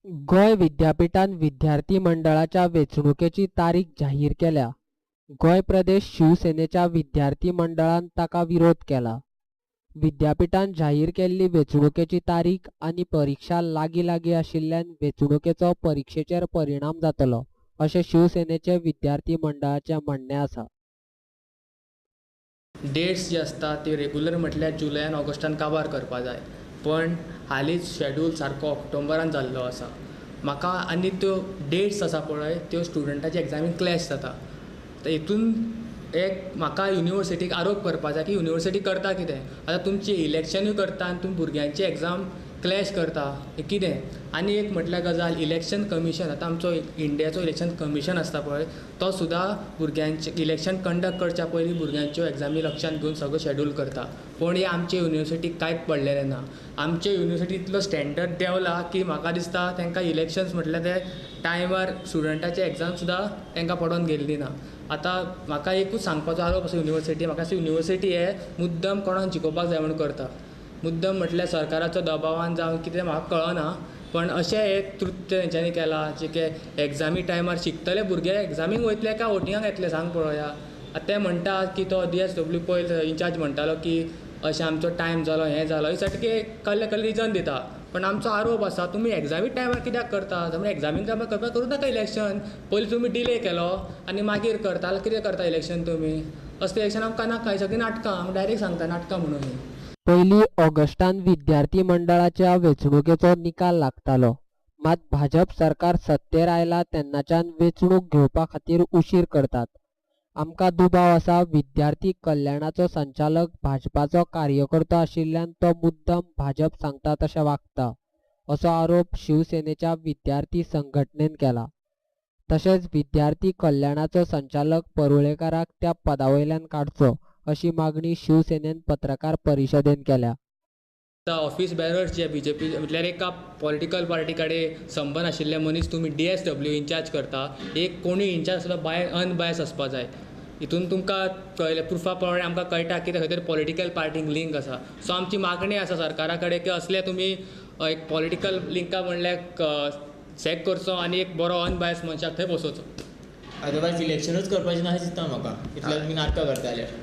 गोय विद्यापीठान विद्यार्थी मंडळाच्या वेंचणुकेची तारीख जाहीर केल्या. गोय प्रदेश शिवसेनेच्या विद्यार्थी मंडळान ताका विरोध केला. विद्यापीठान जाहीर केल्ली वेंचणुकेची तारीख आनी परीक्षा लागीं लागीं आशिल्ल्यान वेंचणुकेचो परीक्षेचेर परिणाम जातलो अशें शिवसेनेचे विद्यार्थी मंडळाचें म्हणणें आसा. डेट्स जी आसता ती रेगुलर म्हटल्यार जुलयान ऑगस्टान काबार करपा जाय, पण हालींच शेड्यूल सारको ऑक्टोबरान जाल्लो आसा. म्हाका आनी त्यो डेट्स आसा पळय त्यो स्टुडंटाच्या एग्जामीक क्लॅश जाता. हितून एक म्हाका युनिवर्सिटीक आरोप करपा जाय की युनिवर्सिटी करता कितें. आतां तुमची इलेक्शनूय करता आनी तुमी भुरग्यांची एग्जाम क्लॅश करता हें कितें. आनी एक म्हटल्यार गजाल, इलेक्शन कमिशन, आतां आमचो इंडियाचो इलेक्शन कमिशन आसता पळय तो सुद्दां भुरग्यांचें इलेक्शन कंडक्ट करच्या पयलीं भुरग्यांच्यो एग्जामी लक्षांत घेवन सगळो शेड्यूल करता. पूण हे आमचे युनिवर्सिटीक कांयच पडलेलें ना. आमचे युनिवर्सिटींतलो स्टँडर्ड देंवला की म्हाका दिसता तांकां इलेक्शन्स म्हटल्यार ते टायमार स्टुडंटाचे एग्जाम सुद्दां तांकां पडोवन गेल्ली ना. आतां म्हाका एकूच सांगपाचो आरोप असो युनिवर्सिटी, म्हाका दिसता युनिवर्सिटी हे मुद्दम कोणाक जिखोवपाक जाय म्हूण करता. मुद्दम म्हटल्यार सरकाराचो दबावान जावं कितें म्हाका कळना, पण अशें एक कृत्य तेंच्यांनी केलां जे की एग्जामी टायमार शिकतले भुरगे एग्जामीक वयतले काय वोटिंगाक येतले सांग पळोवया. आतां ते म्हणटा की तो DSW पयलो इंचार्ज म्हणटालो की अशें आमचो टायम जालो हें जालो, हे सारके कसले कसले रिजन दिता. पण आमचो आरोप आसा तुमी एग्जामी टायमार कित्याक करता. जाल्यार एग्जामीक टायमार करपाक करूं नाका इलेक्शन. पयलीं तुमी डिले केलो आनी मागीर करता जाल्यार कितें करता इलेक्शन तुमी. असलें इलेक्शन आमकां नाका. ही सगळीं नाटकां, हांव डायरेक्ट सांगता नाटकां म्हणून ही. पयलीं ऑगस्टान विद्यार्थी मंडळाच्या वेंचणुकेचो निकाल लागतालो, मात भाजप सरकार सत्तेर आयला तेन्नाच्यान वेंचणूक घेवपा खातीर उशीर करतात. आमकां दुबाव आसा. विद्यार्थी कल्याणाचो संचालक भाजपाचो कार्यकर्तो आशिल्ल्यान तो मुद्दम भाजप सांगता तशें वागता असो आरोप शिवसेनेच्या विद्यार्थी संघटनेन केला. तशेंच विद्यार्थी कल्याणाचो संचालक परुळेकाराक त्या पदावयल्यान काडचो अशी मागणी शिवसेनेन पत्रकार परिशदेन केल्या. ऑफिस बॅरर्स जे BJP म्हटल्यार एका पॉलिटिकल पार्टी कडेन संबंद आशिल्ले मनीस तुमी DSW इंचार्ज करता. एक कोणूय इंचार्ज सुद्दां अनबायस आसपा जाय. हितून तुमकां कळयलें प्रुफा प्रमाणे आमकां कळटा की खंय तरी पॉलिटिकल पार्टीक लिंक आसा. सो आमची मागणी आसा सरकारा कडेन की असले तुमी एक पॉलिटिकल लिंका म्हणल्यार चॅक करचो आनी एक बरो अनबायस मनशाक थंय बसोवचो. अदरवायज इलेक्शनूच करपाचें ना अशें दिसता म्हाका, इतल्या तुमी नाटकां करता जाल्यार.